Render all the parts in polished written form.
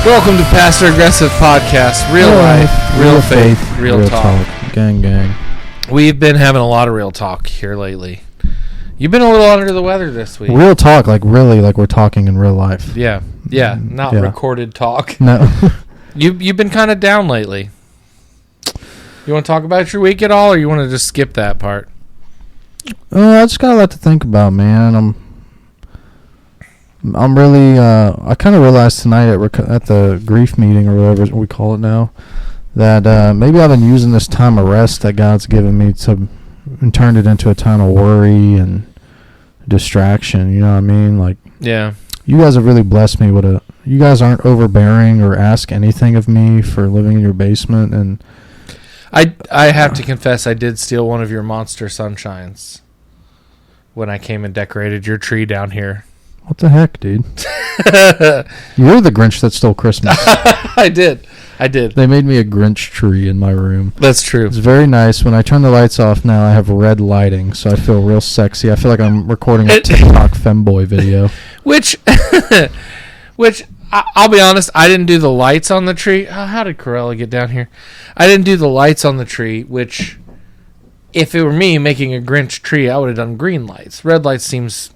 Welcome to Pastor Aggressive Podcast. Real life, real faith, real talk. Gang. We've been having a lot of real talk here lately. You've been a little under the weather this week. Real talk, like really, like we're talking in real life. Yeah, not recorded talk. No. You've been kind of down lately. You want to talk about your week at all, or you want to just skip that part? I just got a lot to think about, man. I'm really, I kind of realized tonight at the grief meeting or whatever we call it now, that maybe I've been using this time of rest that God's given me and turned it into a time of worry and distraction. You know what I mean? Like, yeah. You guys have really blessed me with you guys aren't overbearing or ask anything of me for living in your basement. And I have to confess, I did steal one of your monster sunshines when I came and decorated your tree down here. What the heck, dude? You're the Grinch that stole Christmas. I did. They made me a Grinch tree in my room. That's true. It's very nice. When I turn the lights off now, I have red lighting, so I feel real sexy. I feel like I'm recording a TikTok femboy video. Which I'll be honest, I didn't do the lights on the tree. How did Corella get down here? I didn't do the lights on the tree, which if it were me making a Grinch tree, I would have done green lights. Red lights seems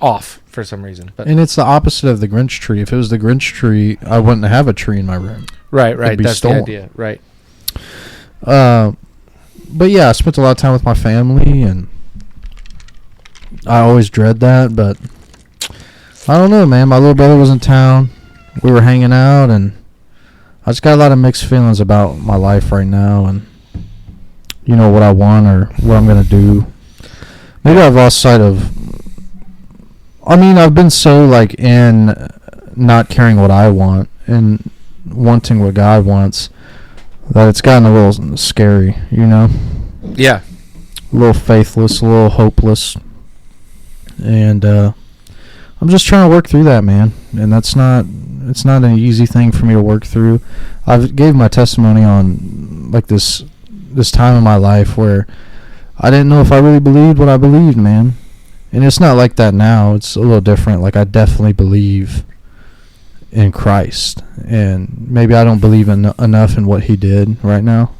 off for some reason. And it's the opposite of the Grinch tree. If it was the Grinch tree, I wouldn't have a tree in my room. Right. That's stolen. The idea. Right. But yeah, I spent a lot of time with my family, and I always dread that, but I don't know, man. My little brother was in town. We were hanging out, and I just got a lot of mixed feelings about my life right now, and you know what I want or what I'm going to do. Maybe I've lost sight of... I mean, I've been so, like, in not caring what I want and wanting what God wants that it's gotten a little scary, you know? Yeah. A little faithless, a little hopeless. And I'm just trying to work through that, man. And it's not an easy thing for me to work through. I gave my testimony on, like, this time in my life where I didn't know if I really believed what I believed, man. And it's not like that now. It's a little different. Like, I definitely believe in Christ. And maybe I don't believe enough in what he did right now.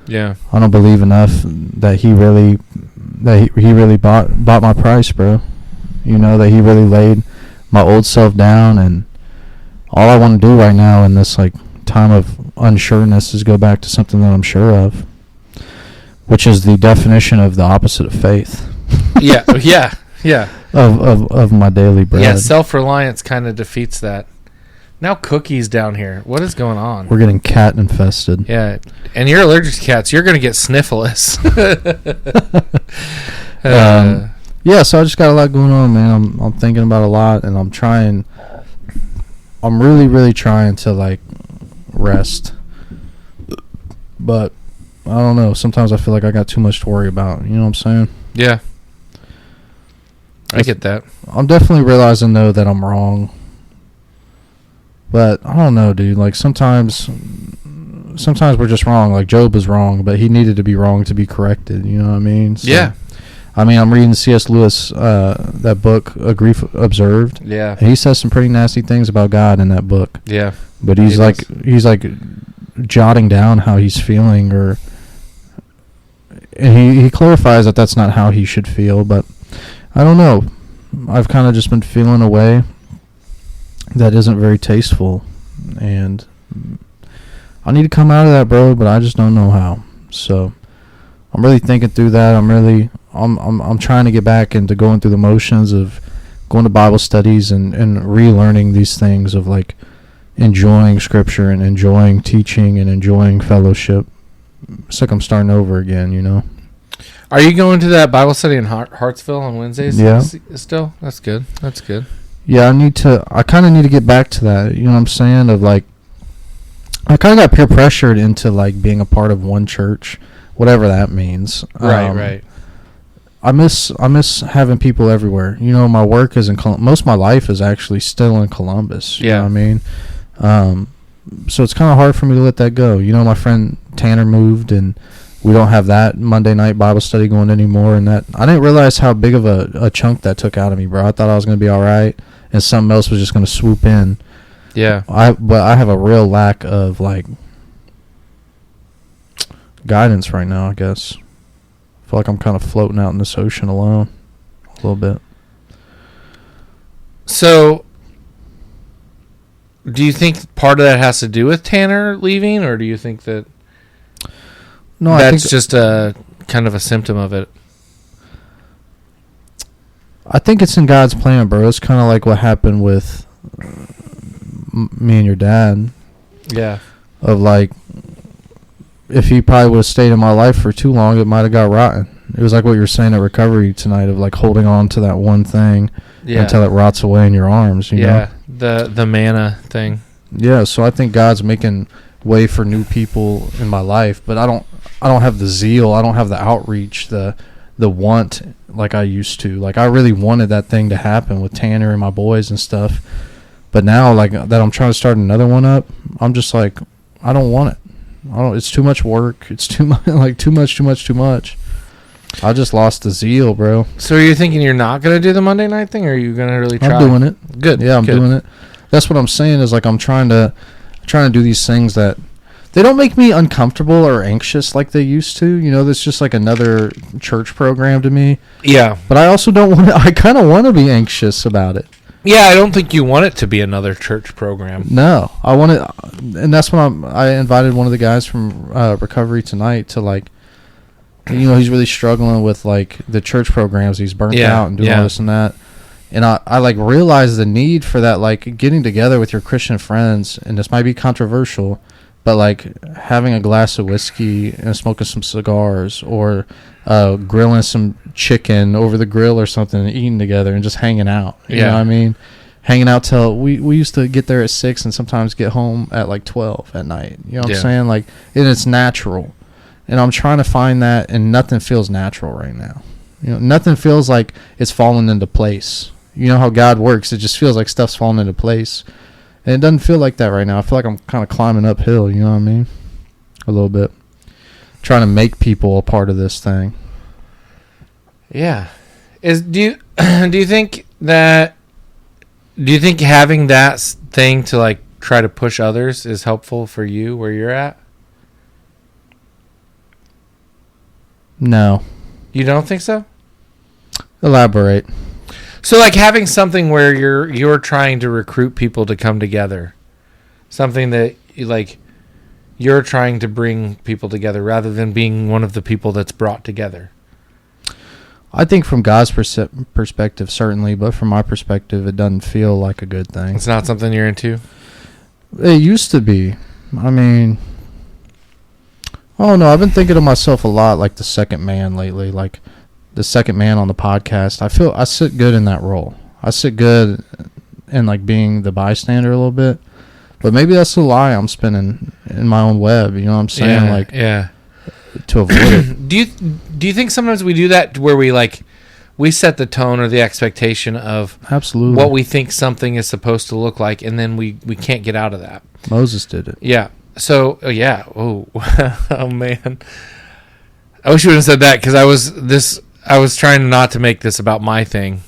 Yeah. I don't believe enough that he really bought my price, bro. You know, that he really laid my old self down. And all I want to do right now in this, like, time of unsureness is go back to something that I'm sure of, which is the definition of the opposite of faith. Yeah. Of my daily bread. Yeah, self-reliance kind of defeats that. Now Cookie's down here. What is going on? We're getting cat infested. Yeah, and you're allergic to cats. You're going to get sniffles. Yeah, so I just got a lot going on, man. I'm thinking about a lot, and I'm really, really trying to, like, rest. But I don't know. Sometimes I feel like I got too much to worry about. You know what I'm saying? Yeah. I get that. I'm definitely realizing, though, that I'm wrong. But I don't know, dude. Like, sometimes we're just wrong. Like, Job was wrong, but he needed to be wrong to be corrected. You know what I mean? So, yeah. I mean, I'm reading C.S. Lewis, that book, A Grief Observed. Yeah. And he says some pretty nasty things about God in that book. Yeah. But he's like jotting down how he's feeling, and he clarifies that that's not how he should feel, but I don't know. I've kind of just been feeling a way that isn't very tasteful, and I need to come out of that, bro, but I just don't know how. So I'm really thinking through that. I'm trying to get back into going through the motions of going to Bible studies and relearning these things of, like, enjoying scripture and enjoying teaching and enjoying fellowship. It's like I'm starting over again, you know? Are you going to that Bible study in Hartsville on Wednesdays? Yeah. Still? That's good. Yeah, I kind of need to get back to that. You know what I'm saying? Of, like, I kind of got peer pressured into, like, being a part of one church, whatever that means. Right. I miss having people everywhere. You know, my work is in most of my life is actually still in Columbus. You know what I mean? So it's kind of hard for me to let that go. You know, my friend Tanner moved, and we don't have that Monday night Bible study going anymore. And that I didn't realize how big of a chunk that took out of me, bro. I thought I was going to be all right, and something else was just going to swoop in. Yeah. But I have a real lack of like guidance right now, I guess. I feel like I'm kind of floating out in this ocean alone a little bit. So, do you think part of that has to do with Tanner leaving, or do you think that No, that's I think just a kind of a symptom of it? I think it's in God's plan, bro. It's kind of like what happened with me and your dad. Yeah. Of like, if he probably would have stayed in my life for too long, it might have got rotten. It was like what you were saying at recovery tonight of like holding on to that one thing until it rots away in your arms. You know? The manna thing. Yeah, so I think God's making way for new people in my life, but I don't have the zeal, I don't have the outreach, the want like I used to. Like I really wanted that thing to happen with Tanner and my boys and stuff. But now like that I'm trying to start another one up, I'm just like I don't want it. It's too much work. It's too much like too much. I just lost the zeal, bro. So are you thinking you're not going to do the Monday night thing, or are you going to really try? I'm doing it. Good. Yeah, I'm doing it. That's what I'm saying is like I'm trying to do these things that they don't make me uncomfortable or anxious like they used to. You know, that's just like another church program to me. Yeah. But I also don't want to, I kind of want to be anxious about it. Yeah, I don't think you want it to be another church program. No, I want it, and that's when I invited one of the guys from recovery tonight to like, you know, he's really struggling with like the church programs. He's burnt out and doing all this and that. And I like realized the need for that, like getting together with your Christian friends, and this might be controversial, but like having a glass of whiskey and smoking some cigars, or grilling some chicken over the grill or something and eating together and just hanging out. You know what I mean? Hanging out till we used to get there at 6 and sometimes get home at like 12 at night. You know what I'm saying? Like, and it's natural. And I'm trying to find that, and nothing feels natural right now. You know, nothing feels like it's falling into place. You know how God works. It just feels like stuff's falling into place. And it doesn't feel like that right now. I feel like I'm kind of climbing uphill, you know what I mean? A little bit. Trying to make people a part of this thing. Yeah. Do you think having that thing to like try to push others is helpful for you where you're at? No. You don't think so? Elaborate. So like having something where you're trying to recruit people to come together. Something that you're trying to bring people together rather than being one of the people that's brought together. I think from God's perspective, certainly, but from my perspective, it doesn't feel like a good thing. It's not something you're into? It used to be. I mean, oh no, I've been thinking of myself a lot like the second man lately, like the second man on the podcast. I feel I sit good in that role. I sit good in like being the bystander a little bit. But maybe that's the lie I'm spinning in my own web, you know what I'm saying? To avoid it. Do you think sometimes we do that where we set the tone or the expectation of absolutely what we think something is supposed to look like, and then we can't get out of that? Moses did it. Yeah. So oh man, I wish you would have said that, because I was trying not to make this about my thing.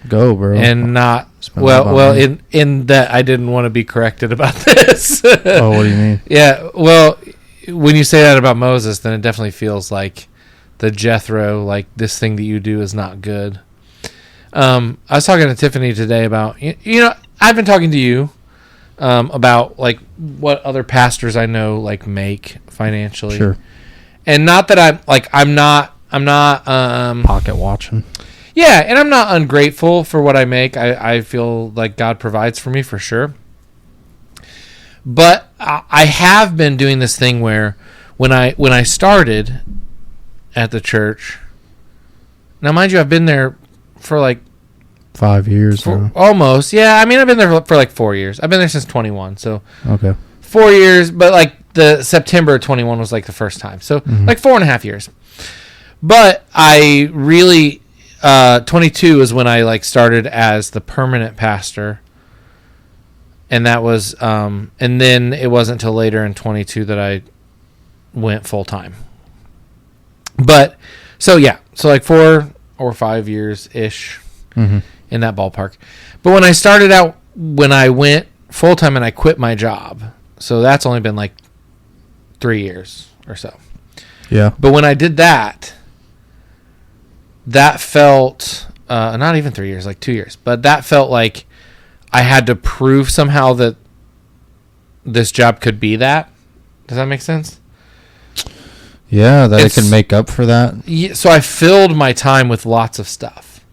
Go, bro. And not in that I didn't want to be corrected about this. Oh, what do you mean? Yeah, well, when you say that about Moses, then it definitely feels like the Jethro, like this thing that you do is not good. I was talking to Tiffany today about, you know, I've been talking to you about like what other pastors I know like make financially. Sure. And not that I'm not pocket watching. Yeah, and I'm not ungrateful for what I make. I feel like God provides for me for sure. But I have been doing this thing where when I started at the church, now mind you, I've been there for like 5 years. Almost. Yeah, I mean, I've been there for like 4 years. I've been there since 21, so okay, 4 years. But like the September of 21 was like the first time, so like 4.5 years. But I really 22 is when I like started as the permanent pastor, and that was and then it wasn't until later in 22 that I went full time. But so like 4 or 5 years ish in that ballpark. But when I started out, when I went full-time and I quit my job. So that's only been like 3 years or so. Yeah. But when I did that, that felt, not even 3 years, like 2 years. But that felt like I had to prove somehow that this job could be that. Does that make sense? Yeah, that it can make up for that. Yeah, so I filled my time with lots of stuff.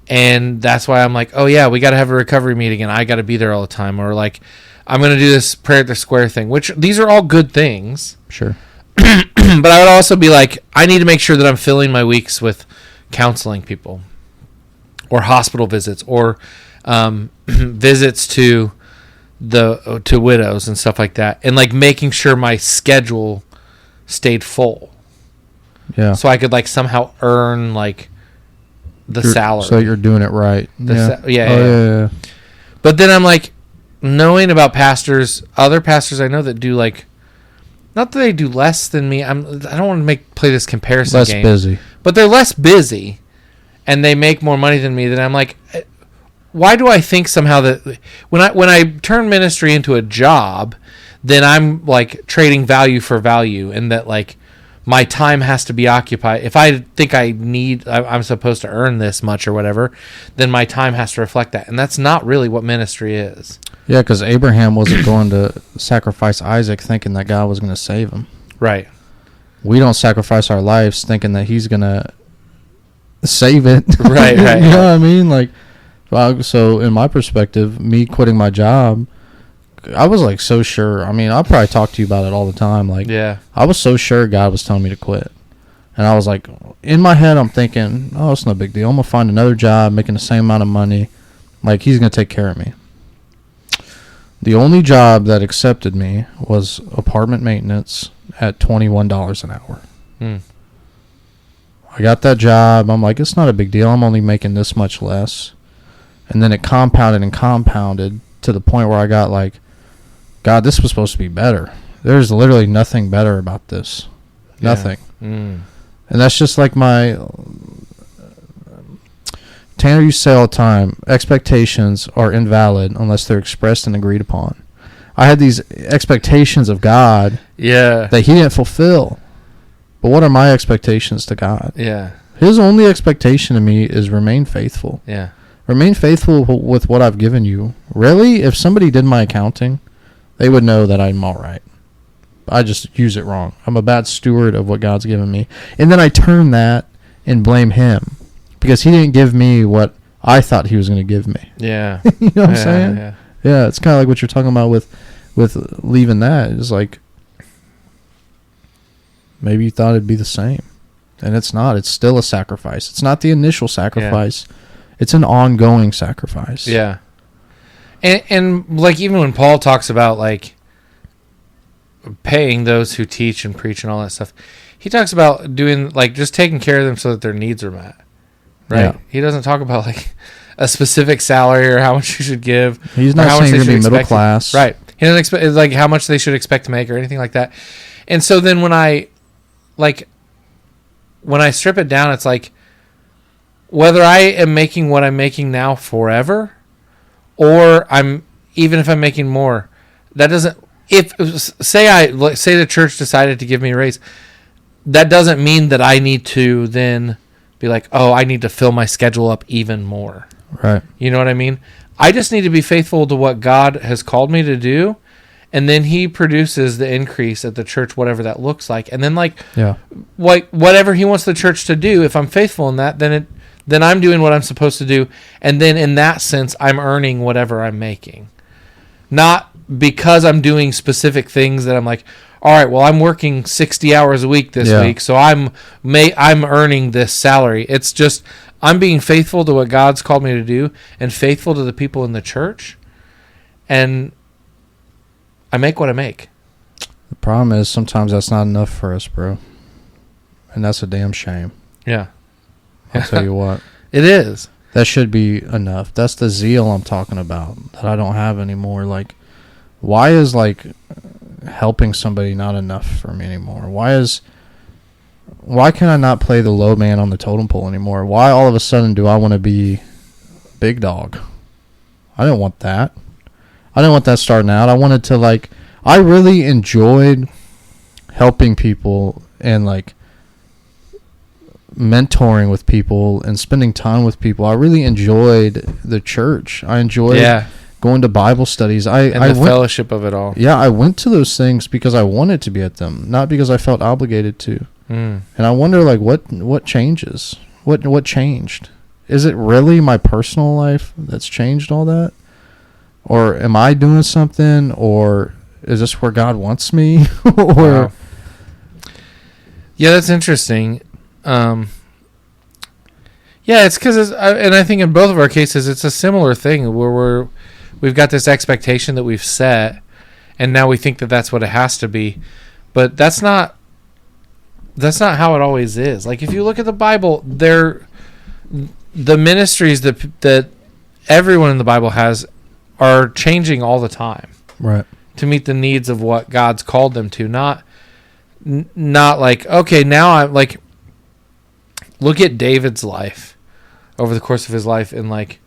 And that's why I'm like, oh, yeah, we got to have a recovery meeting, and I got to be there all the time. Or, like, I'm going to do this prayer at the square thing, which these are all good things. Sure. But I would also be like, I need to make sure that I'm filling my weeks with counseling people or hospital visits or visits to widows and stuff like that. And, like, making sure my schedule stayed full. Yeah. So I could, like, somehow earn, like, the salary. So you're doing it right. Yeah. But then I'm like, knowing about pastors, other pastors I know that do, like, not that they do less than me. I don't want to play this comparison game. Less busy. But they're less busy, and they make more money than me. Then I'm like, why do I think somehow that when I turn ministry into a job, then I'm like trading value for value, and that like my time has to be occupied. If I think I'm supposed to earn this much or whatever, then my time has to reflect that, and that's not really what ministry is. Yeah, because Abraham wasn't going to sacrifice Isaac thinking that God was going to save him. Right. We don't sacrifice our lives thinking that he's going to save it. Right. You know what I mean? Like, so in my perspective, me quitting my job, I was like so sure. I mean, I'll probably talk to you about it all the time. Like, yeah, I was so sure God was telling me to quit. And I was like, in my head, I'm thinking, oh, it's no big deal. I'm going to find another job making the same amount of money. Like, he's going to take care of me. The only job that accepted me was apartment maintenance at $21 an hour. I got that job. I'm like, it's not a big deal. I'm only making this much less. And then it compounded and compounded to the point where I got like, God, this was supposed to be better. There's literally nothing better about this. Nothing. And that's just like my... Tanner used to say all the time, expectations are invalid unless they're expressed and agreed upon. I had these expectations of God that he didn't fulfill. But what are my expectations to God? Yeah. His only expectation to me is remain faithful. Yeah. Remain faithful with what I've given you. Really, if somebody did my accounting, they would know that I'm all right. I just use it wrong. I'm a bad steward of what God's given me. And then I turn that and blame him. Because he didn't give me what I thought he was going to give me. Yeah. You know what I'm saying? Yeah, it's kind of like what you're talking about with leaving that. It's like, maybe you thought it'd be the same. And it's not. It's still a sacrifice. It's not the initial sacrifice. Yeah. It's an ongoing sacrifice. Yeah. And like even when Paul talks about like paying those who teach and preach and all that stuff, he talks about doing like just taking care of them so that their needs are met. Right. Yeah. He doesn't talk about like a specific salary or how much you should give. He's not saying you're going to be middle class. Right. He doesn't expect like how much they should expect to make or anything like that. And so then when I strip it down, it's like whether I am making what I'm making now forever or even if I'm making more, that doesn't, say the church decided to give me a raise, that doesn't mean that I need to then be like, oh, I need to fill my schedule up even more. Right. You know what I mean? I just need to be faithful to what God has called me to do, and then he produces the increase at the church, whatever that looks like. And then whatever he wants the church to do, if I'm faithful in that, then I'm doing what I'm supposed to do. And then in that sense, I'm earning whatever I'm making. Not because I'm doing specific things that I'm like, all right, well, I'm working 60 hours a week this week, so I'm earning this salary. It's just I'm being faithful to what God's called me to do and faithful to the people in the church, and I make what I make. The problem is sometimes that's not enough for us, bro, and that's a damn shame. Yeah. I'll tell you what. It is. That should be enough. That's the zeal I'm talking about that I don't have anymore. Like, why is like helping somebody not enough for me anymore? Why can I not play the low man on the totem pole anymore? Why all of a sudden do I want to be big dog? I don't want that. I didn't want that starting out. I wanted to, like, I really enjoyed helping people and, like, mentoring with people and spending time with people. I really enjoyed the church. I enjoyed going to Bible studies. I went, fellowship of it all. Yeah, I went to those things because I wanted to be at them, not because I felt obligated to. And I wonder, like, what changes? What changed? Is it really my personal life that's changed all that? Or am I doing something? Or is this where God wants me? Or wow. Yeah, that's interesting. Yeah, it's because, and I think in both of our cases, it's a similar thing where we've got this expectation that we've set, and now we think that that's what it has to be, but that's not how it always is. Like, if you look at the Bible, the ministries that everyone in the Bible has are changing all the time, right, to meet the needs of what God's called them to. Not like, okay, now I'm like, look at David's life over the course of his life, and like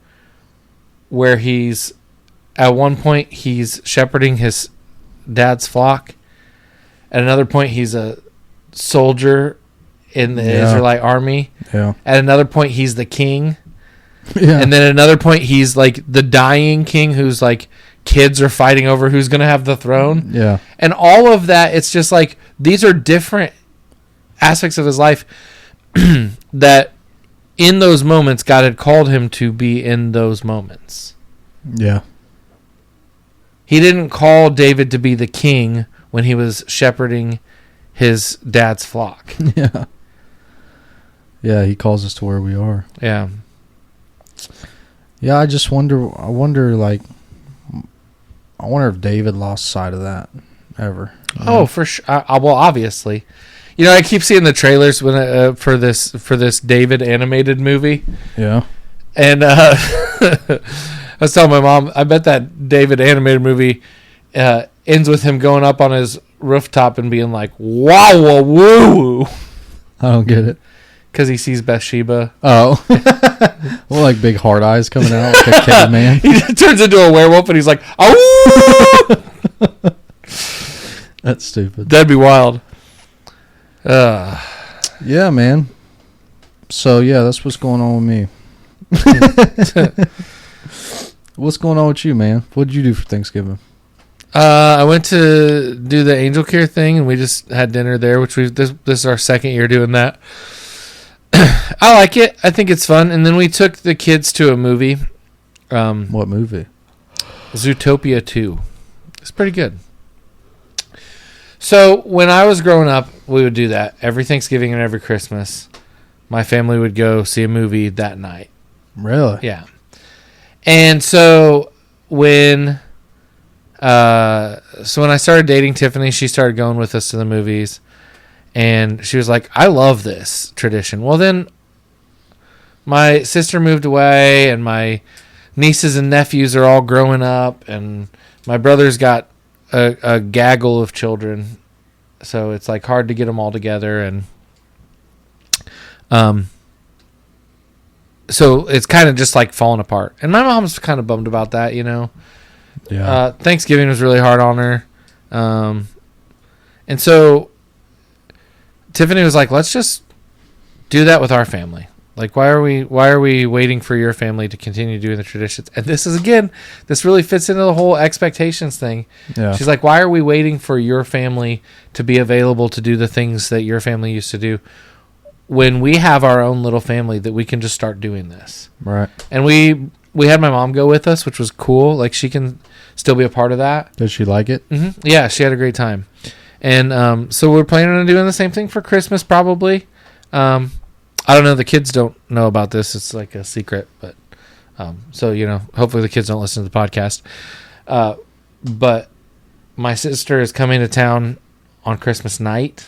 where he's at one point he's shepherding his dad's flock, at another point he's a soldier in the Israelite army, at another point he's the king, and then at another point he's like the dying king who's like kids are fighting over who's going to have the throne, and all of that. It's just like these are different aspects of his life that in those moments God had called him to be in those moments. He didn't call David to be the king when he was shepherding his dad's flock. He calls us to where we are. I just wonder if David lost sight of that ever. Oh, for sure. Well, obviously. You know, I keep seeing the trailers when for this David animated movie. Yeah. And I was telling my mom, I bet that David animated movie ends with him going up on his rooftop and being like, "Wow, woo, woo." I don't get it. Because he sees Bathsheba. Oh. Well, like big hard eyes coming out like a caveman. He turns into a werewolf and he's like, "Oh." That's stupid. That'd be wild. Yeah, man. So that's what's going on with me. What's going on with you, man? What did you do for Thanksgiving? I went to do the angel care thing, and we just had dinner there, which this is our second year doing that. I like it. I think it's fun. And then we took the kids to a movie. What movie? Zootopia 2. It's pretty good. So when I was growing up, we would do that every Thanksgiving and every Christmas. My family would go see a movie that night. Really? Yeah. And so when I started dating Tiffany, she started going with us to the movies, and she was like, "I love this tradition." Well, then my sister moved away, and my nieces and nephews are all growing up, and my brother's got a gaggle of children, so it's like hard to get them all together, and so it's kind of just like falling apart. And my mom's kind of bummed about that, you know. Yeah. Thanksgiving was really hard on her, and so Tiffany was like, "Let's just do that with our family. Like, why are we waiting for your family to continue doing the traditions?" And this really fits into the whole expectations thing. Yeah. She's like, "Why are we waiting for your family to be available to do the things that your family used to do when we have our own little family that we can just start doing this?" Right. And we had my mom go with us, which was cool. Like, she can still be a part of that. Did she like it? Mm-hmm. Yeah, she had a great time. And so we're planning on doing the same thing for Christmas, probably. I don't know. The kids don't know about this. It's like a secret. But so, you know, hopefully the kids don't listen to the podcast. But my sister is coming to town on Christmas night.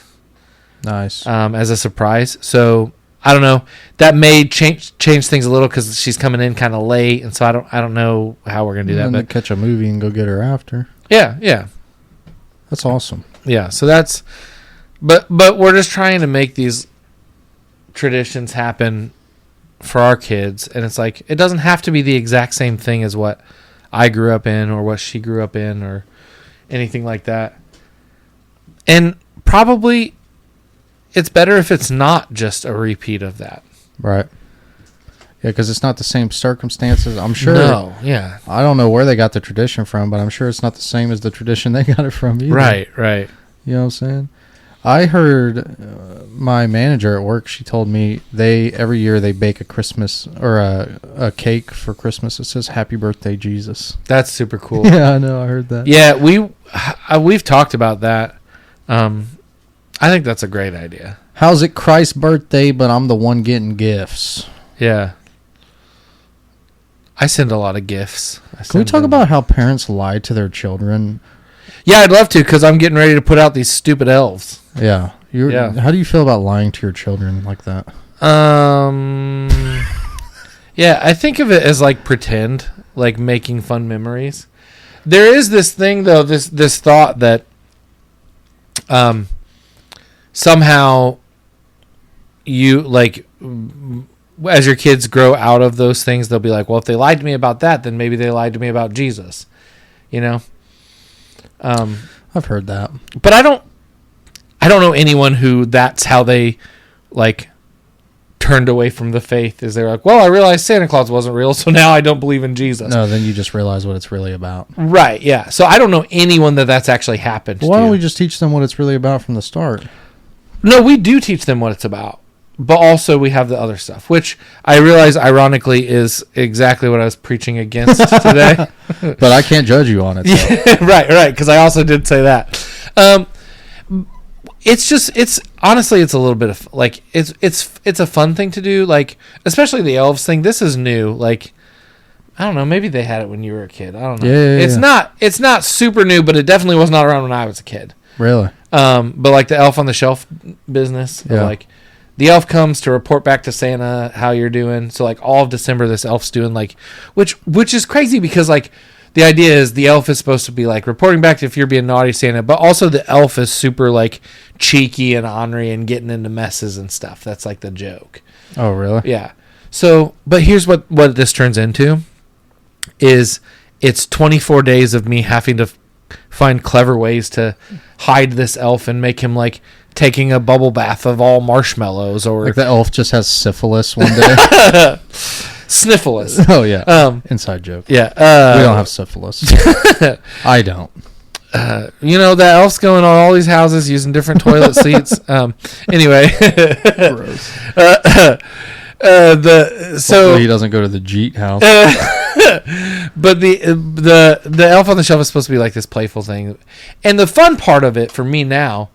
Nice. As a surprise. So I don't know. That may change things a little because she's coming in kind of late, and so I don't know how we're gonna do that. But catch a movie and go get her after. Yeah. That's awesome. Yeah. So that's, but we're just trying to make these traditions happen for our kids, and it's like it doesn't have to be the exact same thing as what I grew up in or what she grew up in or anything like that. And probably it's better if it's not just a repeat of that. Right. Yeah, because it's not the same circumstances. I'm sure. No, yeah. I don't know where they got the tradition from, but I'm sure it's not the same as the tradition they got it from either. Right. You know what I'm saying? I heard my manager at work, she told me every year they bake a Christmas or a cake for Christmas. It says Happy Birthday, Jesus. That's super cool. Yeah, I know. I heard that. Yeah, we've talked about that. I think that's a great idea. How's it Christ's birthday, but I'm the one getting gifts? Yeah. I send a lot of gifts. Can we talk about how parents lie to their children? Yeah, I'd love to because I'm getting ready to put out these stupid elves. Yeah. Yeah. How do you feel about lying to your children like that? Yeah, I think of it as like pretend, like making fun memories. There is this thing though, this thought that somehow you like as your kids grow out of those things, they'll be like, well, if they lied to me about that, then maybe they lied to me about Jesus, you know? I've heard that, but I don't know anyone who that's how they like turned away from the faith. Is they're like, well, I realized Santa Claus wasn't real, so now I don't believe in Jesus. No, then you just realize what it's really about. Right? Yeah. So I don't know anyone that's actually happened. Well, why don't we just teach them what it's really about from the start? No, we do teach them what it's about, but also we have the other stuff, which I realize ironically is exactly what I was preaching against today. But I can't judge you on it. Yeah, right. Because I also did say that. It's honestly, it's a little bit of like, it's a fun thing to do. Like, especially the elves thing. This is new. Like, I don't know. Maybe they had it when you were a kid. I don't know. Yeah. It's not super new, but it definitely was not around when I was a kid. Really? But like the elf on the shelf business, yeah. Like the elf comes to report back to Santa how you're doing. So like all of December, this elf's doing like, which is crazy because like the idea is the elf is supposed to be like reporting back to if you're being naughty Santa, but also the elf is super like cheeky and ornery and getting into messes and stuff. That's like the joke. Oh, really? Yeah. So, but here's what this turns into is it's 24 days of me having to find clever ways to hide this elf and make him like taking a bubble bath of all marshmallows or like the elf just has syphilis one day. Sniffles. Oh yeah. Inside joke. Yeah. We don't have syphilis. I don't. That elf's going on all these houses using different toilet seats. Anyway. Gross. So he doesn't go to the Jeet house. But the elf on the shelf is supposed to be like this playful thing, and the fun part of it for me now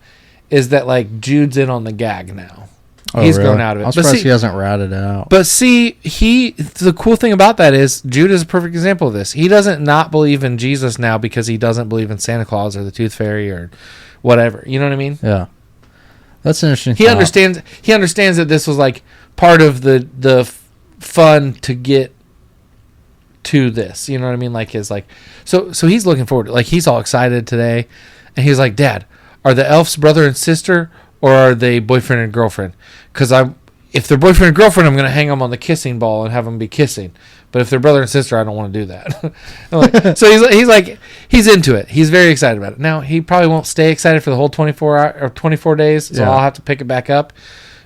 is that like Jude's in on the gag now. Oh, he's really? grown out of it. I'm surprised he hasn't ratted out. But see, the cool thing about that is Jude is a perfect example of this. He doesn't not believe in Jesus now because he doesn't believe in Santa Claus or the Tooth Fairy or whatever. You know what I mean? Yeah. That's an interesting He understands. He understands that this was like part of the fun to get to this. You know what I mean? Like his like so he's looking forward to, like he's all excited today, and he's like, Dad, are the elves brother and sister or are they boyfriend and girlfriend? Because if they're boyfriend and girlfriend, I'm going to hang them on the kissing ball and have them be kissing. But if they're brother and sister, I don't want to do that. Like, so he's into it. He's very excited about it. Now he probably won't stay excited for the whole 24 days, so I'll have to pick it back up.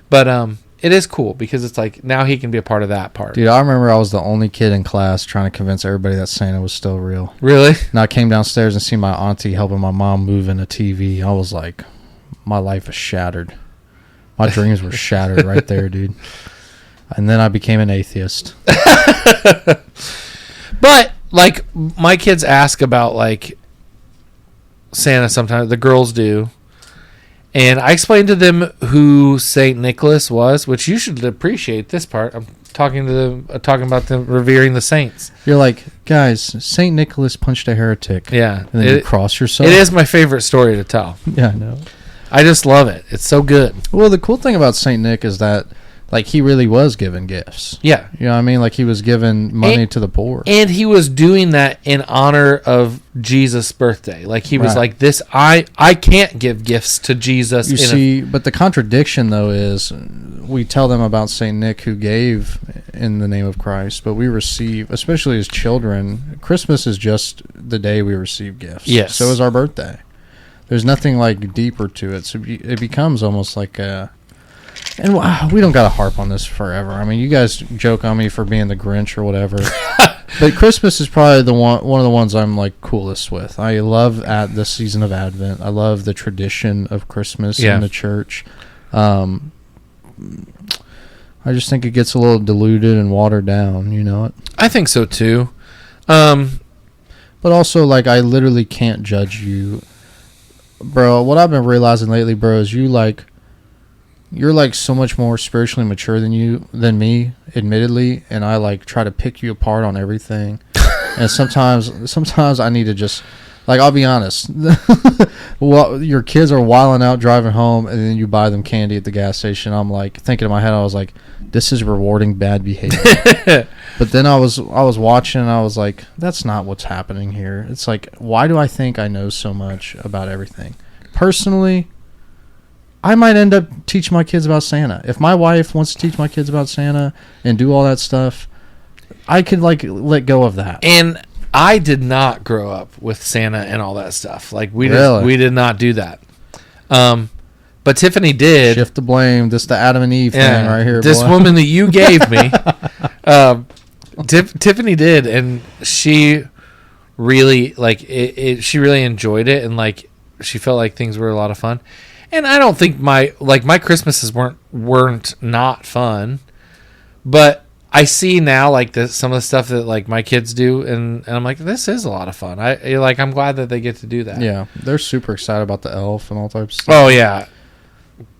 But it is cool because it's like now he can be a part of that part. Dude, I remember I was the only kid in class trying to convince everybody that Santa was still real. Really? And I came downstairs and see my auntie helping my mom move in a TV. I was like, my life is shattered. My dreams were shattered right there, dude. And then I became an atheist. But like my kids ask about like Santa sometimes, the girls do. And I explained to them who Saint Nicholas was, which you should appreciate this part. I'm talking about them revering the saints. You're like, guys, Saint Nicholas punched a heretic. Yeah. And then you cross yourself. It is my favorite story to tell. Yeah, I know. I just love it. It's so good. Well, the cool thing about Saint Nick is that like he really was given gifts. Yeah. You know what I mean? Like he was giving money to the poor. And he was doing that in honor of Jesus' birthday. Like he was like, this, I can't give gifts to Jesus. You see, but the contradiction though is we tell them about Saint Nick who gave in the name of Christ, but we receive, especially as children, Christmas is just the day we receive gifts. Yes. So is our birthday. There's nothing like deeper to it. So it becomes almost like a. And we don't got to harp on this forever. I mean, you guys joke on me for being the Grinch or whatever. But Christmas is probably one of the ones I'm like coolest with. I love at the season of Advent. I love the tradition of Christmas in the church. I just think it gets a little diluted and watered down, you know it? I think so too. But also, like, I literally can't judge you. Bro, what I've been realizing lately, bro, is you're like so much more spiritually mature than me, admittedly, and I like try to pick you apart on everything. And sometimes I need to just, like, I'll be honest. Well, your kids are wilding out driving home, and then you buy them candy at the gas station. I'm like thinking in my head, I was like, this is rewarding bad behavior. But then I was watching, and I was like, that's not what's happening here. It's like, why do I think I know so much about everything? Personally, I might end up teaching my kids about Santa. If my wife wants to teach my kids about Santa and do all that stuff, I could like let go of that. And I did not grow up with Santa and all that stuff. Like we did not do that. But Tiffany did. Shift the blame. This the Adam and Eve thing right here. This woman that you gave me, Tiffany did, and she really she really enjoyed it, and like she felt like things were a lot of fun. And I don't think my Christmases weren't not fun, but I see now like some of the stuff that like my kids do, and I'm like, this is a lot of fun. I'm glad that they get to do that. Yeah, they're super excited about the elf and all types of stuff. Oh yeah,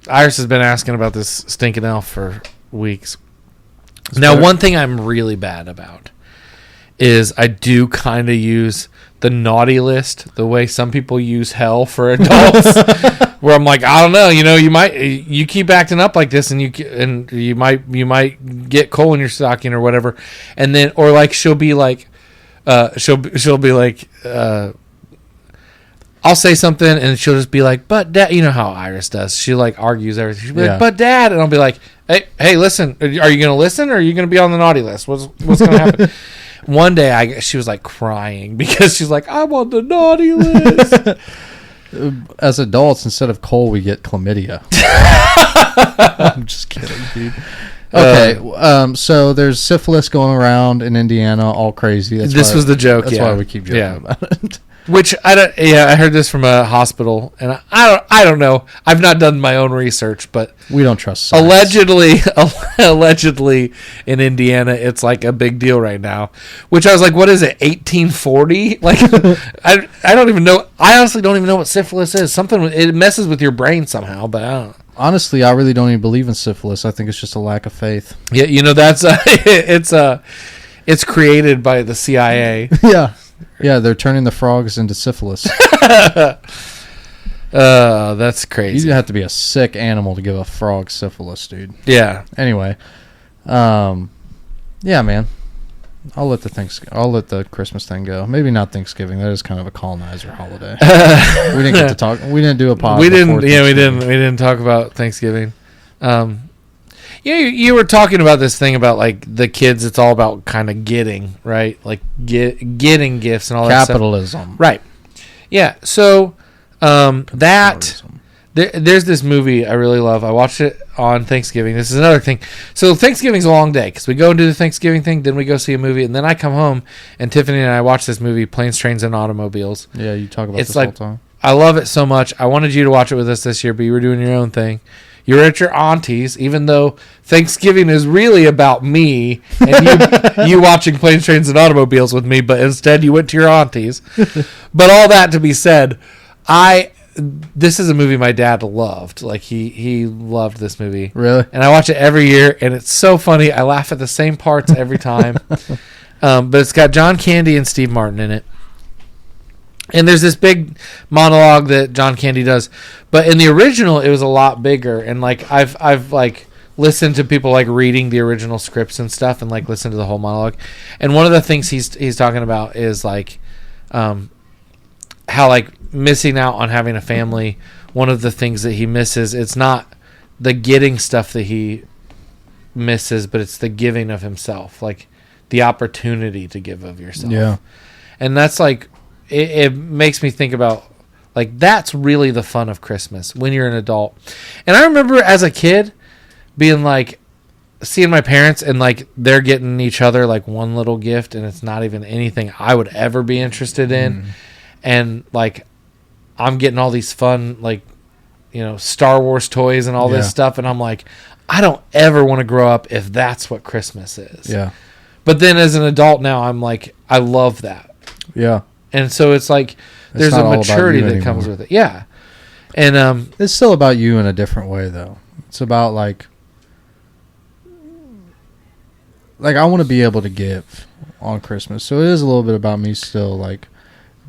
Iris has been asking about this stinking elf for weeks. Now, one thing I'm really bad about is I do kind of use the naughty list the way some people use hell for adults. Where I'm like, I don't know, you keep acting up like this, and you might get coal in your stocking or whatever, and then or like she'll be like, she'll be like, I'll say something and she'll just be like, but Dad, you know how Iris does. She like argues everything. She'll be like, but Dad, and I'll be like, hey, listen, are you gonna listen or are you gonna be on the naughty list? What's gonna happen? One day she was like crying because she's like, I'm on the naughty list. As adults, instead of coal, we get chlamydia. I'm just kidding, dude. Okay, so there's syphilis going around in Indiana, all crazy. This was the joke. That's why we keep joking about it. Which I heard this from a hospital, and I don't know. I've not done my own research, but we don't trust science. Allegedly in Indiana, it's like a big deal right now. Which I was like, what is it? 1840? Like I don't even know. I honestly don't even know what syphilis is. It messes with your brain somehow, but I don't. Honestly, I really don't even believe in syphilis. I think it's just a lack of faith. Yeah, that's it's created by the CIA. Yeah, they're turning the frogs into syphilis. That's crazy. You have to be a sick animal to give a frog syphilis, dude. Yeah. Anyway, yeah, man. I'll let the Christmas thing go. Maybe not Thanksgiving. That is kind of a colonizer holiday. We didn't get to talk. We didn't do a pod. We didn't. Yeah, we didn't. We didn't talk about Thanksgiving. You were talking about this thing about like the kids. It's all about kind of getting, right? Like getting gifts and all that stuff. Capitalism. Right. Yeah. So there's this movie I really love. I watched it on Thanksgiving. This is another thing. So Thanksgiving's a long day because we go and do the Thanksgiving thing, then we go see a movie, and then I come home and Tiffany and I watch this movie, Planes, Trains, and Automobiles. Yeah, you talk about this whole time. I love it so much. I wanted you to watch it with us this year, but you were doing your own thing. You were at your auntie's, even though Thanksgiving is really about me and you watching Planes, Trains, and Automobiles with me, but instead you went to your auntie's. But all that to be said, this is a movie my dad loved. Like he loved this movie. Really? And I watch it every year, and it's so funny. I laugh at the same parts every time. But it's got John Candy and Steve Martin in it. And there's this big monologue that John Candy does, but in the original it was a lot bigger. And like I've like listened to people like reading the original scripts and stuff, and like listen to the whole monologue. And one of the things he's talking about is like how like missing out on having a family. One of the things that he misses, it's not the getting stuff that he misses, but it's the giving of himself, like the opportunity to give of yourself. Yeah. And that's like, it makes me think about, like, that's really the fun of Christmas when you're an adult. And I remember as a kid being like, seeing my parents and like they're getting each other like one little gift and it's not even anything I would ever be interested in. And like, I'm getting all these fun, like, you know, Star Wars toys and all this stuff. And I'm like, I don't ever want to grow up if that's what Christmas is. Yeah. But then as an adult now, I'm like, I love that. Yeah. And so it's like, there's a maturity that comes with it. Yeah. And it's still about you in a different way, though. It's about like I want to be able to give on Christmas. So it is a little bit about me still, like,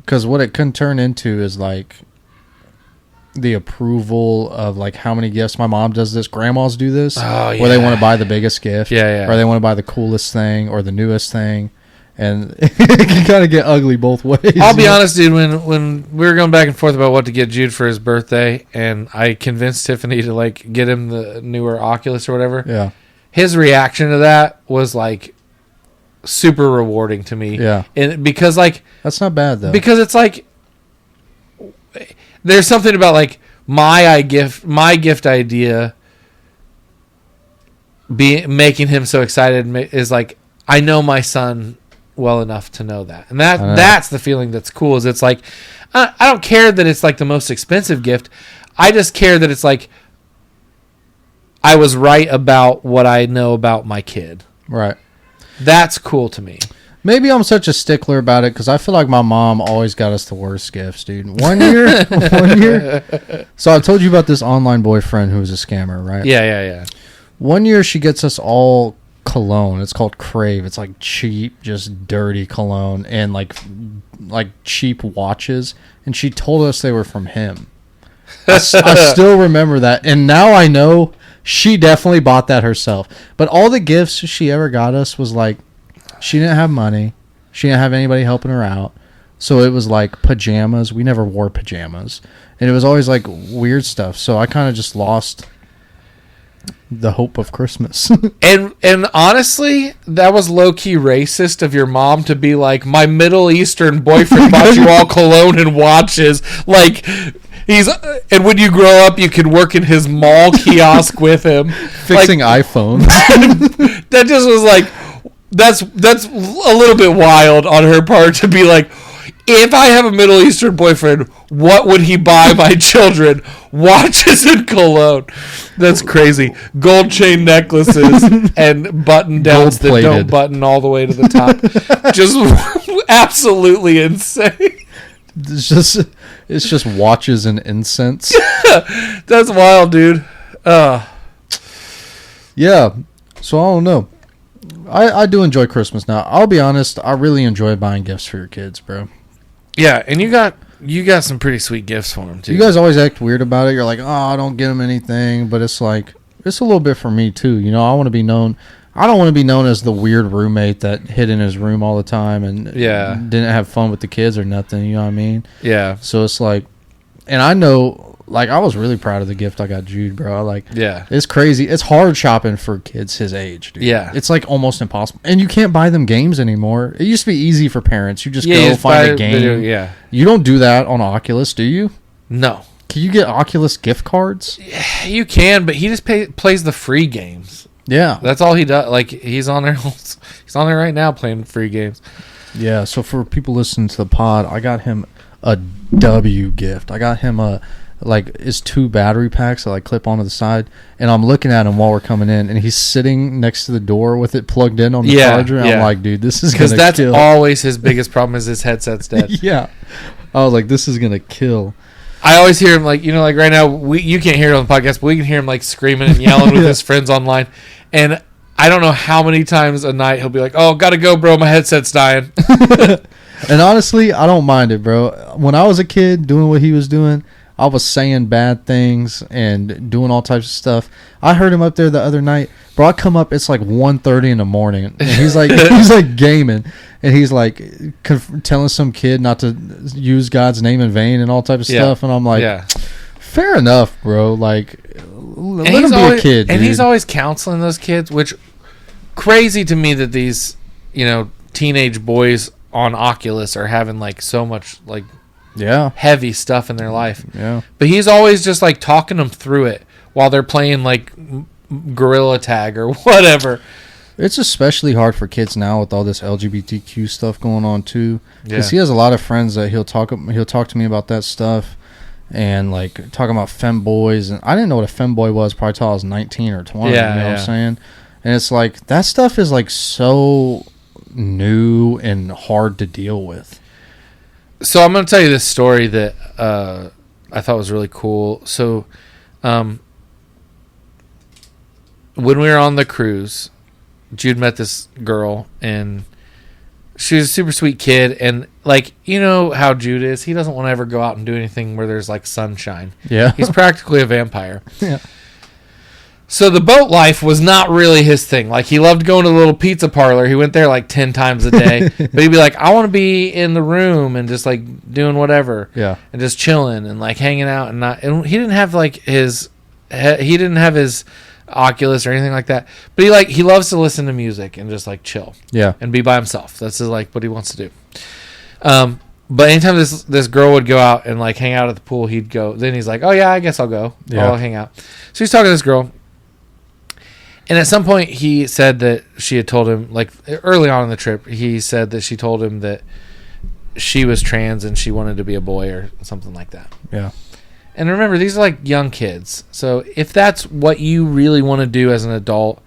because what it can turn into is like the approval of like how many gifts. My mom does this, grandmas do this, where they want to buy the biggest gift, or they want to buy the coolest thing or the newest thing, and it can kind of get ugly both ways. I'll be honest, dude, when we were going back and forth about what to get Jude for his birthday, and I convinced Tiffany to like get him the newer Oculus or whatever. Yeah. His reaction to that was like super rewarding to me. Yeah. And because like, that's not bad though. Because it's like, there's something about like my gift idea making him so excited is like, I know my son well enough to know that. And that's the feeling that's cool, is it's like, I don't care that it's like the most expensive gift. I just care that it's like, I was right about what I know about my kid. Right. That's cool to me. Maybe I'm such a stickler about it because I feel like my mom always got us the worst gifts, dude. One year. So I told you about this online boyfriend who was a scammer, right? Yeah. One year she gets us all cologne. It's called Crave. It's like cheap, just dirty cologne, and like cheap watches. And she told us they were from him. I still remember that, and now I know she definitely bought that herself. But all the gifts she ever got us was like, she didn't have money. She didn't have anybody helping her out. So it was like pajamas. We never wore pajamas. And it was always like weird stuff. So I kind of just lost the hope of Christmas. and honestly, that was low-key racist of your mom to be like, my Middle Eastern boyfriend bought you all cologne and watches. Like, and when you grow up, you can work in his mall kiosk with him. Fixing iPhones. That just was like, that's a little bit wild on her part to be like, if I have a Middle Eastern boyfriend, what would he buy my children? Watches and cologne. That's crazy. Gold chain necklaces and button downs that don't button all the way to the top. Just absolutely insane. It's just watches and incense. That's wild, dude. Yeah. So I don't know. I do enjoy Christmas now. I'll be honest, I really enjoy buying gifts for your kids, bro. Yeah, and you got some pretty sweet gifts for them too. You guys always act weird about it. You're like, oh, I don't get them anything, but it's like, it's a little bit for me too. You know, I want to be known. I don't want to be known as the weird roommate that hid in his room all the time and didn't have fun with the kids or nothing. You know what I mean? Yeah. So it's like, and I know, like, I was really proud of the gift I got Jude, bro. Like, yeah, it's crazy. It's hard shopping for kids his age, dude. Yeah. It's like almost impossible. And you can't buy them games anymore. It used to be easy for parents. You just go find a game. Video, You don't do that on Oculus, do you? No. Can you get Oculus gift cards? Yeah, you can, but he just plays the free games. Yeah. That's all he does. Like, he's on there right now playing free games. Yeah, so for people listening to the pod, I got him a W gift. I got him it's 2 battery packs that clip onto the side, and I'm looking at him while we're coming in, and he's sitting next to the door with it plugged in on the charger, and I'm like, dude, this is gonna kill. Because that's always his biggest problem is his headset's dead. Yeah. I was like, this is gonna kill. I always hear him like right now, you can't hear it on the podcast, but we can hear him like screaming and yelling with his friends online. And I don't know how many times a night he'll be like, oh, gotta go, bro, my headset's dying. And honestly, I don't mind it, bro. When I was a kid doing what he was doing, I was saying bad things and doing all types of stuff. I heard him up there the other night. Bro, I come up, it's like 1:30 in the morning. And he's like, gaming. And he's like telling some kid not to use God's name in vain and all type of stuff. And I'm like, fair enough, bro. Like, let him be a kid, and dude. he's always counseling those kids, which crazy to me that these, teenage boys on Oculus are having like so much like heavy stuff in their life. Yeah. But he's always just like talking them through it while they're playing like gorilla tag or whatever. It's especially hard for kids now with all this LGBTQ stuff going on too, because he has a lot of friends that he'll talk to me about that stuff, and like talking about femboys, and I didn't know what a femboy was probably till I was 19 or 20. Yeah, you know what I'm saying? And it's like that stuff is like so new and hard to deal with. So I'm going to tell you this story that I thought was really cool. So when we were on the cruise, Jude met this girl, and she was a super sweet kid. And like, you know how Jude is, he doesn't want to ever go out and do anything where there's like sunshine. Yeah. He's practically a vampire. Yeah. So the boat life was not really his thing. Like, he loved going to the little pizza parlor. He went there like 10 times a day. But he'd be like, I want to be in the room and just like doing whatever. Yeah. And just chilling and like hanging out and he didn't have like his Oculus or anything like that. But he loves to listen to music and just like chill. Yeah. And be by himself. That's just like what he wants to do. But anytime this girl would go out and like hang out at the pool, he'd go. Then he's like, oh yeah, I guess I'll go. Yeah. I'll hang out. So he's talking to this girl. And at some point, he said that she had told him, like early on in the trip, he said that she told him that she was trans and she wanted to be a boy or something like that. Yeah. And remember, these are like young kids. So if that's what you really want to do as an adult,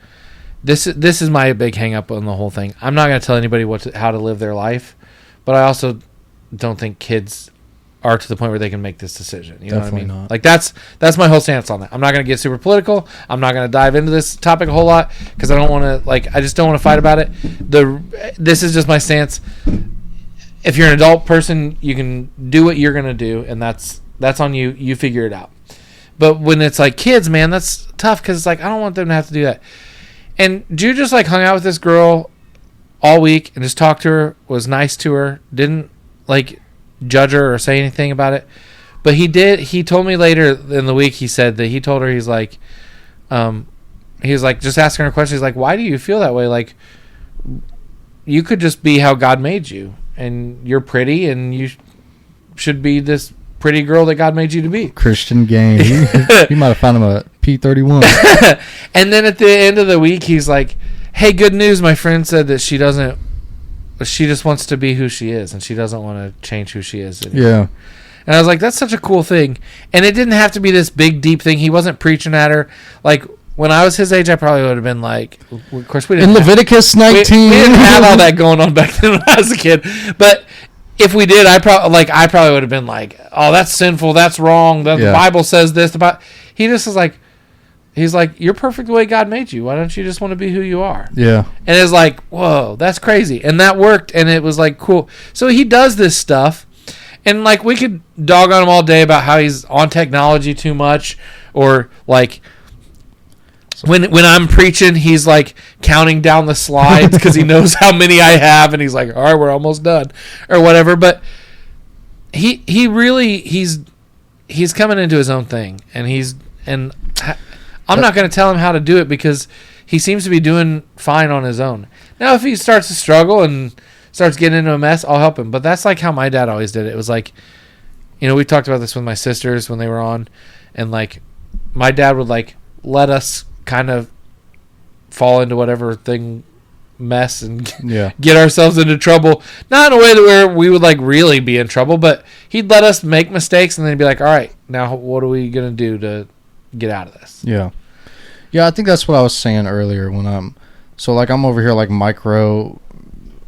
this is my big hang up on the whole thing. I'm not going to tell anybody how to live their life, but I also don't think kids are to the point where they can make this decision. You know Definitely what I mean? not. Like that's my whole stance on that. I'm not going to get super political. I'm not going to dive into this topic a whole lot because I don't want to I just don't want to fight about it. This is just my stance. If you're an adult person, you can do what you're going to do, and that's on you. You figure it out. But when it's like kids, man, that's tough because it's like I don't want them to have to do that. And Jude just like hung out with this girl all week and just talked to her, was nice to her, didn't like judge her or say anything about it, but he told me later in the week, he said that he told her, he was like just asking her questions, like, why do you feel that way? Like, you could just be how God made you, and you're pretty, and you should be this pretty girl that God made you to be. Christian game. You might have found him a P31. And then at the end of the week, he's like, hey, good news, my friend said that she just wants to be who she is, and she doesn't want to change who she is anymore. Yeah. And I was like, that's such a cool thing. And it didn't have to be this big, deep thing. He wasn't preaching at her. Like, when I was his age, I probably would have been like, of course, we didn't. In Leviticus 19. We didn't have all that going on back then when I was a kid. But if we did, I probably would have been like, oh, that's sinful. That's wrong. The Bible says this. He just is like, he's like, you're perfect the way God made you. Why don't you just want to be who you are? Yeah. And it's like, whoa, that's crazy. And that worked, and it was like, cool. So he does this stuff, and like we could dog on him all day about how he's on technology too much, or like when I'm preaching, he's like counting down the slides because he knows how many I have, and he's like, all right, we're almost done, or whatever. But he really he's coming into his own thing, and I'm not going to tell him how to do it because he seems to be doing fine on his own. Now, if he starts to struggle and starts getting into a mess, I'll help him. But that's like how my dad always did it. It was like, we talked about this with my sisters when they were on, and like my dad would like let us kind of fall into whatever mess and get ourselves into trouble. Not in a way that where we would like really be in trouble, but he'd let us make mistakes and then he'd be like, all right, now what are we going to do to get out of this? Yeah, I think that's what I was saying earlier when I'm over here like micro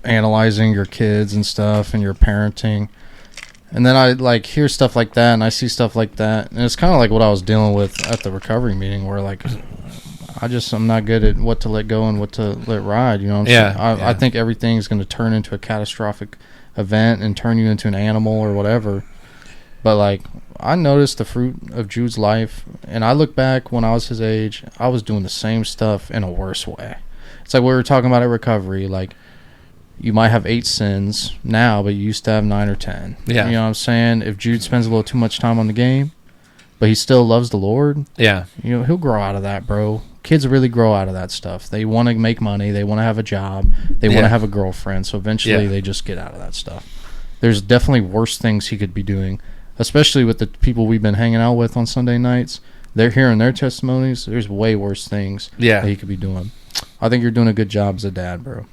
analyzing your kids and stuff and your parenting, and then I like hear stuff like that and I see stuff like that, and it's kind of like what I was dealing with at the recovery meeting where like I'm not good at what to let go and what to let ride, you know what I'm saying? I think everything's going to turn into a catastrophic event and turn you into an animal or whatever. But like I noticed the fruit of Jude's life, and I look back when I was his age, I was doing the same stuff in a worse way. It's like we were talking about at recovery, like you might have 8 sins now, but you used to have 9 or 10. Yeah. You know what I'm saying? If Jude spends a little too much time on the game, but he still loves the Lord. Yeah. You know, he'll grow out of that, bro. Kids really grow out of that stuff. They want to make money. They want to have a job. They want to have a girlfriend. So eventually they just get out of that stuff. There's definitely worse things he could be doing, especially with the people we've been hanging out with on Sunday nights. They're hearing their testimonies. There's way worse things that he could be doing. I think you're doing a good job as a dad, bro.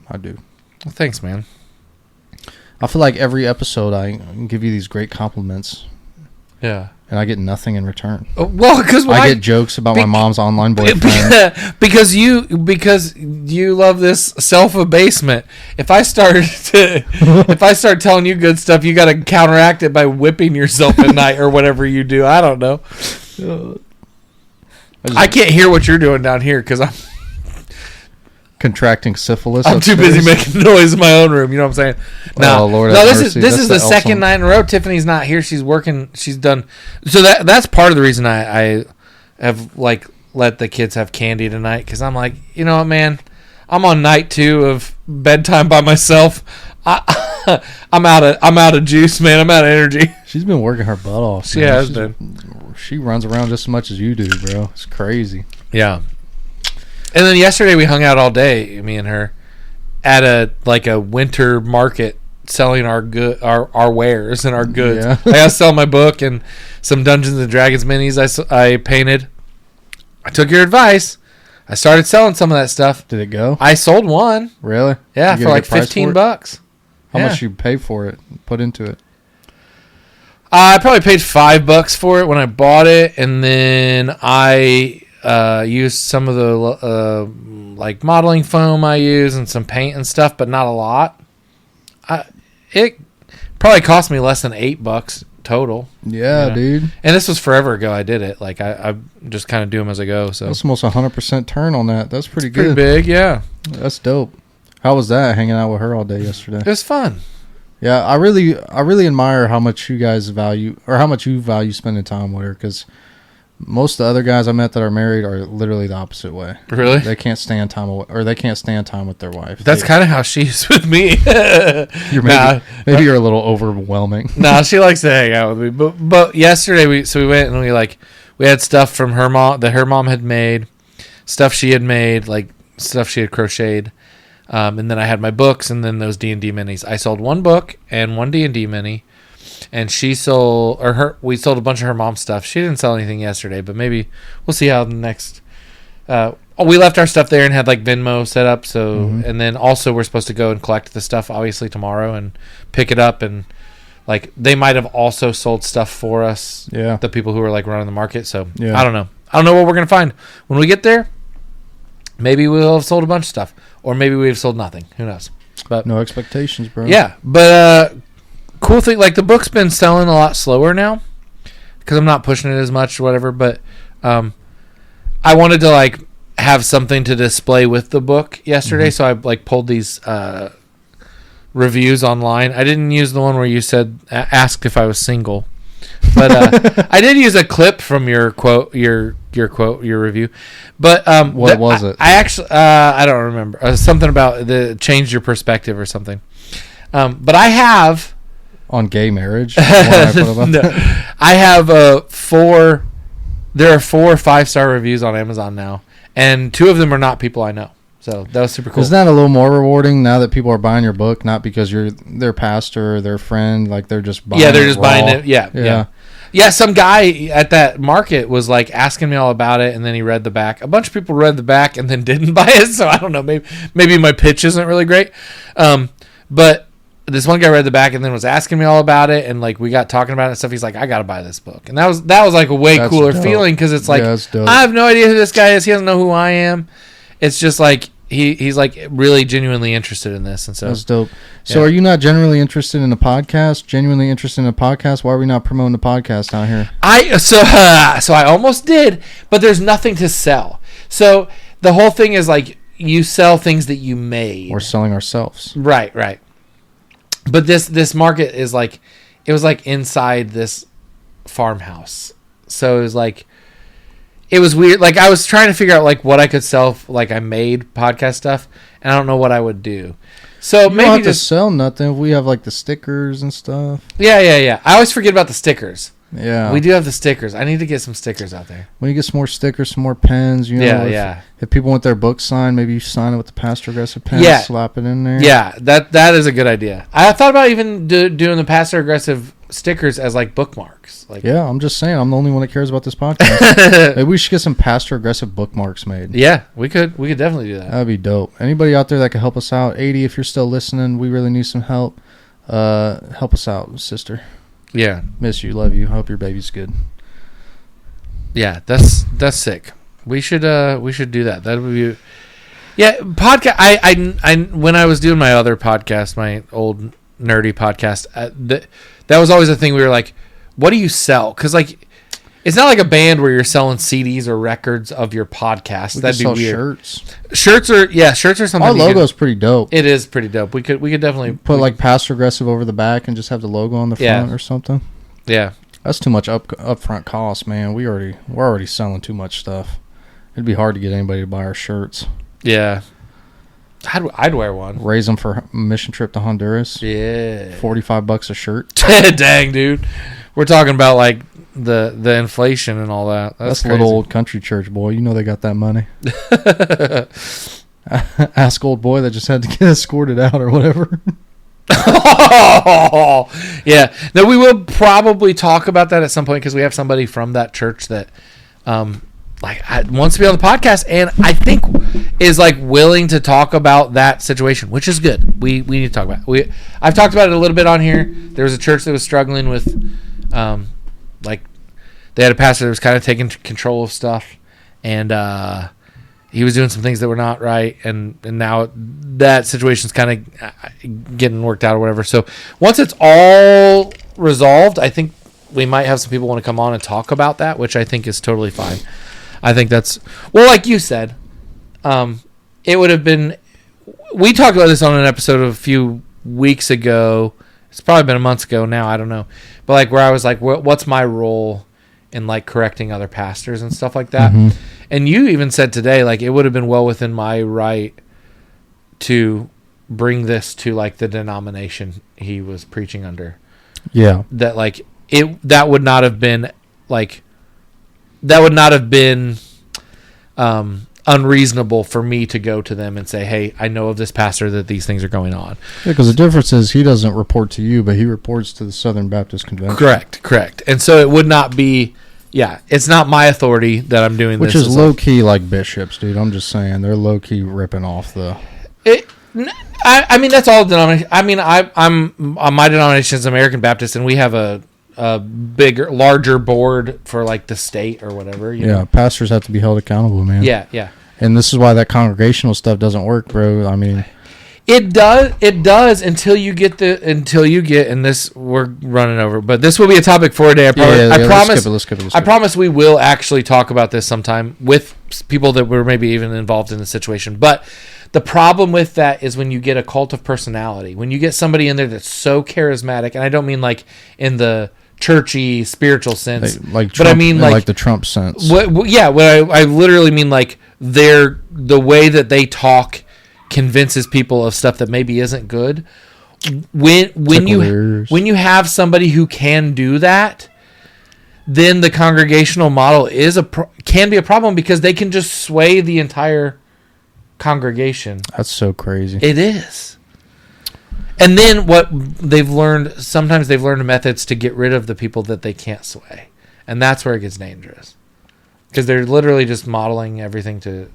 I do. Well, thanks, man. I feel like every episode I give you these great compliments. Yeah. And I get nothing in return. Well, because I get jokes about my mom's online boyfriend. because you love this self-abasement. If I start telling you good stuff, you got to counteract it by whipping yourself at night or whatever you do. I don't know. I can't hear what you're doing down here because I'm contracting syphilis. I'm too busy making noise in my own room. You know what I'm saying? No, Lord, this is the second night in a row. Tiffany's not here. She's working. She's done. So that's part of the reason I have like let the kids have candy tonight, because I'm like, you know what, man, I'm on night 2 of bedtime by myself. I'm out of juice, man. I'm out of energy. She's been working her butt off. She has been. She runs around just as much as you do, bro. It's crazy. Yeah. And then yesterday we hung out all day, me and her, at a winter market selling our wares and our goods. Yeah. I was selling my book and some Dungeons and Dragons minis I painted. I took your advice. I started selling some of that stuff. Did it go? I sold one. Really? Yeah, for like $15. How much you pay for it? Put into it? I probably paid $5 for it when I bought it, and then I used some of the like modeling foam I use and some paint and stuff, but not a lot. It probably cost me less than $8 total. Yeah, dude. And this was forever ago I did it. Like I just kind of do them as I go. So that's almost 100% turn on that. That's pretty Pretty good. big, yeah. That's dope. How was that, hanging out with her all day yesterday? It was fun. Yeah, I really admire how much you guys value, or how much you value spending time with her, because most of the other guys I met that are married are literally the opposite way. Really? They can't stand time away, or they can't stand time with their wife. That's kind of how she's with me. Maybe you're a little overwhelming. Nah, she likes to hang out with me. But yesterday we went and we had stuff from her mom that her mom had made, stuff she had made, like stuff she had crocheted. And then I had my books, and then those D&D minis. I sold one book and one D&D mini, and we sold a bunch of her mom's stuff. She didn't sell anything yesterday, but maybe we'll see how the next. We left our stuff there and had like Venmo set up. So, and then also we're supposed to go and collect the stuff obviously tomorrow and pick it up, and like they might have also sold stuff for us. Yeah, the people who were like running the market. So yeah. I don't know what we're gonna find when we get there. Maybe we'll have sold a bunch of stuff, or maybe we've sold nothing. Who knows? But no expectations, bro. Yeah, but cool thing, like the book's been selling a lot slower now because I'm not pushing it as much or whatever. But I wanted to like have something to display with the book yesterday, so I like pulled these reviews online. I didn't use the one where you said asked if I was single, but I did use a clip from your quote, your review. But what was it? I actually I don't remember. Something about the changed your perspective or something. But I have on gay marriage. No, I have 4. There are 4 5-star reviews on Amazon now, and 2 of them are not people I know. So that was super cool. Isn't that a little more rewarding now that people are buying your book, not because you're their pastor or their friend, like they're just buying it? Yeah, they're just raw. buying it. Yeah, some guy at that market was like asking me all about it, and then he read the back. A bunch of people read the back and then didn't buy it, so I don't know. Maybe my pitch isn't really great. But this one guy read the back and then was asking me all about it, and like we got talking about it and stuff. He's like, I gotta buy this book, and that was like a that's cooler dope. Feeling, because it's like I have no idea who this guy is. He doesn't know who I am. It's just like he's like really genuinely interested in this, and so that's dope. So are you not genuinely interested in a podcast? Genuinely interested in a podcast? Why are we not promoting the podcast out here? So I almost did, but there's nothing to sell. So the whole thing is like you sell things that you made. We're selling ourselves. Right. But this market is like, it was like inside this farmhouse. So it was like, it was weird. Like I was trying to figure out like what I could sell. Like I made podcast stuff, and I don't know what I would do. So you maybe don't have just to sell nothing. We have like the stickers and stuff. Yeah. I always forget about the stickers. Yeah. We do have the stickers. I need to get some stickers out there. When you get some more stickers, some more pens, you know. If people want their book signed, maybe you sign it with the Pastor Aggressive pen. Yeah. Slap it in there. Yeah, that is a good idea. I thought about even doing the Pastor Aggressive stickers as like bookmarks. Like, yeah, I'm just saying, I'm the only one that cares about this podcast. Maybe we should get some Pastor Aggressive bookmarks made. Yeah, we could definitely do that. That'd be dope. Anybody out there that could help us out? 80, if you're still listening, we really need some help. Help us out, sister. Yeah, miss you, love you. Hope your baby's good. Yeah, that's sick. We should do that. That would be, yeah. Podcast. I when I was doing my other podcast, my old nerdy podcast, that was always a thing. We were like, what do you sell? Because like, it's not like a band where you're selling CDs or records of your podcast. That'd be weird. Shirts. Shirts are something. Our logo's pretty dope. It is pretty dope. We could definitely put like Pastor Aggressive over the back and just have the logo on the front or something. Yeah, that's too much upfront cost, man. We're already selling too much stuff. It'd be hard to get anybody to buy our shirts. Yeah, I'd wear one. Raise them for a mission trip to Honduras. Yeah, $45 a shirt. Dang, dude, we're talking about like the inflation and all that. That's a little old country church, boy. You know they got that money. Ask old boy that just had to get escorted out or whatever. Yeah. Now we will probably talk about that at some point because we have somebody from that church that wants to be on the podcast and I think is like willing to talk about that situation, which is good. We need to talk about it. I've talked about it a little bit on here. There was a church that was struggling with like they had a pastor that was kind of taking control of stuff and he was doing some things that were not right and now that situation's kind of getting worked out or whatever. So once it's all resolved, I think we might have some people want to come on and talk about that, which I think is totally fine. I think that's, well, like you said, it would have been, we talked about this on an episode a few weeks ago. It's probably been a month ago now. I don't know. But like where I was like, what's my role in like correcting other pastors and stuff like that? Mm-hmm. And you even said today, like it would have been well within my right to bring this to like the denomination he was preaching under. Yeah. That like that would not have been unreasonable for me to go to them and say, hey, I know of this pastor that these things are going on. Yeah, because the difference is he doesn't report to you, but he reports to the Southern Baptist Convention. Correct. And so it would not be, it's not my authority that I'm doing this. Which is low-key like bishops, dude. I'm just saying. They're low-key ripping off the... I mean, that's all denomination. I mean, my denomination is American Baptist, and we have a larger board for like the state or whatever. You know? Pastors have to be held accountable, man. Yeah. And this is why that congregational stuff doesn't work, bro. I mean, it does until you get and this we're running over, but this will be a topic for a day. I promise. Let's skip it. I promise we will actually talk about this sometime with people that were maybe even involved in the situation. But the problem with that is when you get a cult of personality, when you get somebody in there that's so charismatic, and I don't mean like in the churchy spiritual sense, like but I mean like the Trump sense. What I literally mean, like the way that they talk convinces people of stuff that maybe isn't good. When you have somebody who can do that, then the congregational model can be a problem because they can just sway the entire congregation. That's so crazy. It is. And then what they've learned, sometimes they've learned methods to get rid of the people that they can't sway. And that's where it gets dangerous. Because they're literally just modeling everything to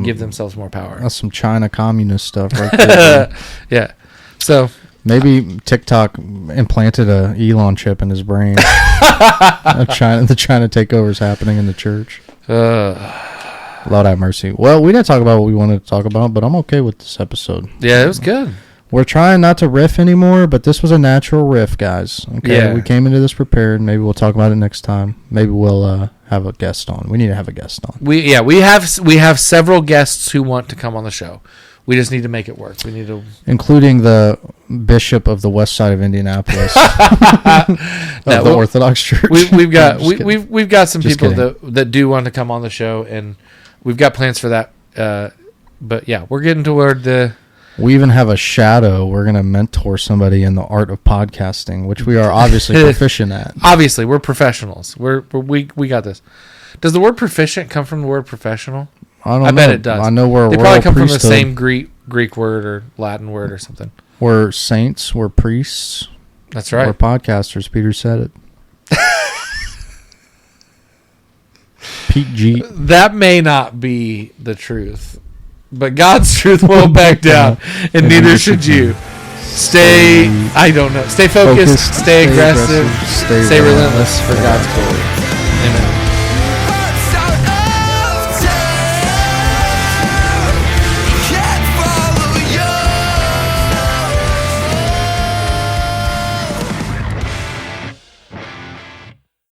give themselves more power. That's some China communist stuff right there. Yeah. So maybe TikTok implanted a Elon chip in his brain. The China takeover is happening in the church. Lord have mercy. Well, we didn't talk about what we wanted to talk about, but I'm okay with this episode. Yeah, it was good. We're trying not to riff anymore, but this was a natural riff, guys. Okay, yeah. We came into this prepared. Maybe we'll talk about it next time. Maybe we'll have a guest on. We need to have a guest on. We have several guests who want to come on the show. We just need to make it work. We need to, including the bishop of the west side of Indianapolis, the Orthodox Church. We've got some people that do want to come on the show, and we've got plans for that. But yeah, we're getting toward the We even have a shadow. We're going to mentor somebody in the art of podcasting, which we are obviously proficient at. Obviously, we're professionals. We got this. Does the word proficient come from the word professional? I bet it does. I know we're They probably come priesthood. from the same Greek word or Latin word or something. We're saints. We're priests. That's right. We're podcasters. Peter said it. Pete G. That may not be the truth, but God's truth won't back down, and neither should you. Stay focused, stay aggressive, stay relentless for God's glory. Amen.